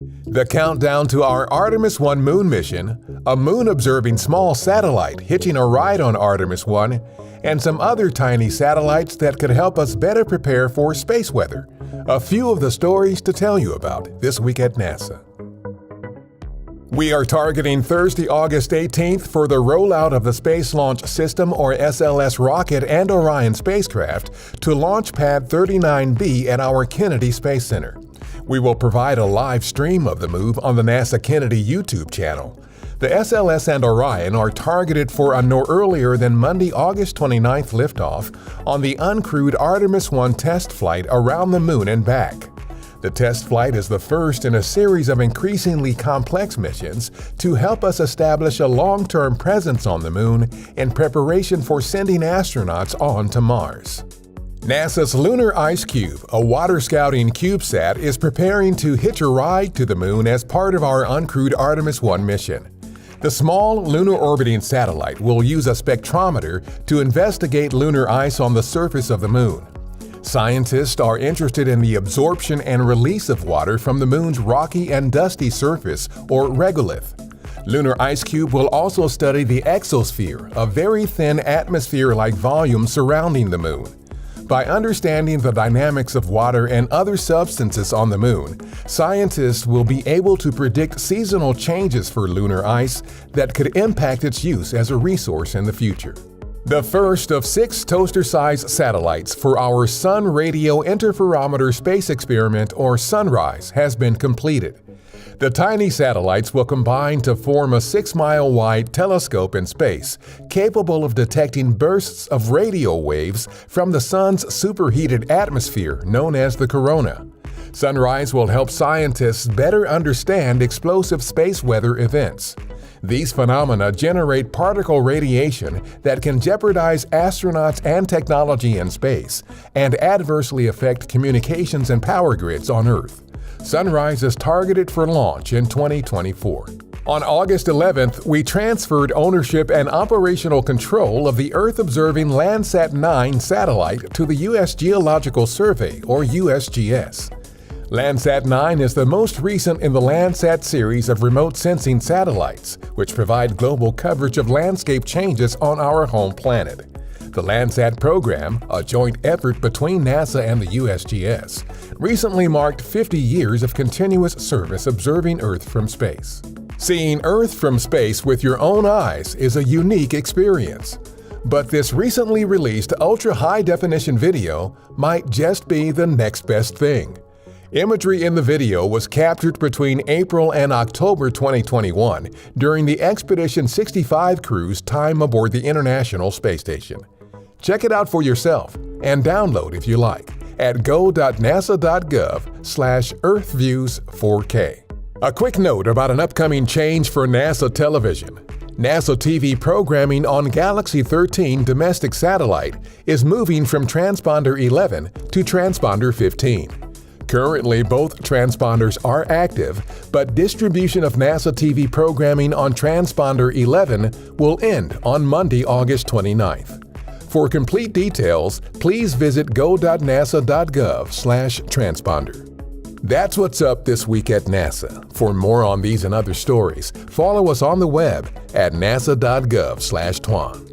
The countdown to our Artemis 1 moon mission, a moon-observing small satellite hitching a ride on Artemis 1, and some other tiny satellites that could help us better prepare for space weather. A few of the stories to tell you about this week at NASA. We are targeting Thursday, August 18th for the rollout of the Space Launch System or SLS rocket and Orion spacecraft to Launch Pad 39B at our Kennedy Space Center. We will provide a live stream of the move on the NASA Kennedy YouTube channel. The SLS and Orion are targeted for a no earlier than Monday, August 29th liftoff on the uncrewed Artemis 1 test flight around the Moon and back. The test flight is the first in a series of increasingly complex missions to help us establish a long-term presence on the Moon in preparation for sending astronauts on to Mars. NASA's Lunar Ice Cube, a water-scouting CubeSat, is preparing to hitch a ride to the Moon as part of our uncrewed Artemis 1 mission. The small lunar orbiting satellite will use a spectrometer to investigate lunar ice on the surface of the Moon. Scientists are interested in the absorption and release of water from the Moon's rocky and dusty surface, or regolith. Lunar Ice Cube will also study the exosphere, a very thin atmosphere-like volume surrounding the Moon. By understanding the dynamics of water and other substances on the Moon, scientists will be able to predict seasonal changes for lunar ice that could impact its use as a resource in the future. The first of 6 toaster-sized satellites for our Sun Radio Interferometer Space Experiment, or SUNRISE, has been completed. The tiny satellites will combine to form a 6-mile-wide telescope in space, capable of detecting bursts of radio waves from the Sun's superheated atmosphere known as the corona. SUNRISE will help scientists better understand explosive space weather events. These phenomena generate particle radiation that can jeopardize astronauts and technology in space and adversely affect communications and power grids on Earth. SUNRISE is targeted for launch in 2024. On August 11th, we transferred ownership and operational control of the Earth-observing Landsat 9 satellite to the U.S. Geological Survey, or USGS. Landsat 9 is the most recent in the Landsat series of remote sensing satellites, which provide global coverage of landscape changes on our home planet. The Landsat program, a joint effort between NASA and the USGS, recently marked 50 years of continuous service observing Earth from space. Seeing Earth from space with your own eyes is a unique experience. But this recently released ultra-high-definition video might just be the next best thing. Imagery in the video was captured between April and October 2021 during the Expedition 65 crew's time aboard the International Space Station. Check it out for yourself and download if you like at go.nasa.gov/EarthViews4K. A quick note about an upcoming change for NASA television. NASA TV programming on Galaxy 13 domestic satellite is moving from transponder 11 to transponder 15. Currently, both transponders are active, but distribution of NASA TV programming on transponder 11 will end on Monday, August 29th. For complete details, please visit go.nasa.gov/transponder. That's what's up this week at NASA. For more on these and other stories, follow us on the web at nasa.gov/twan.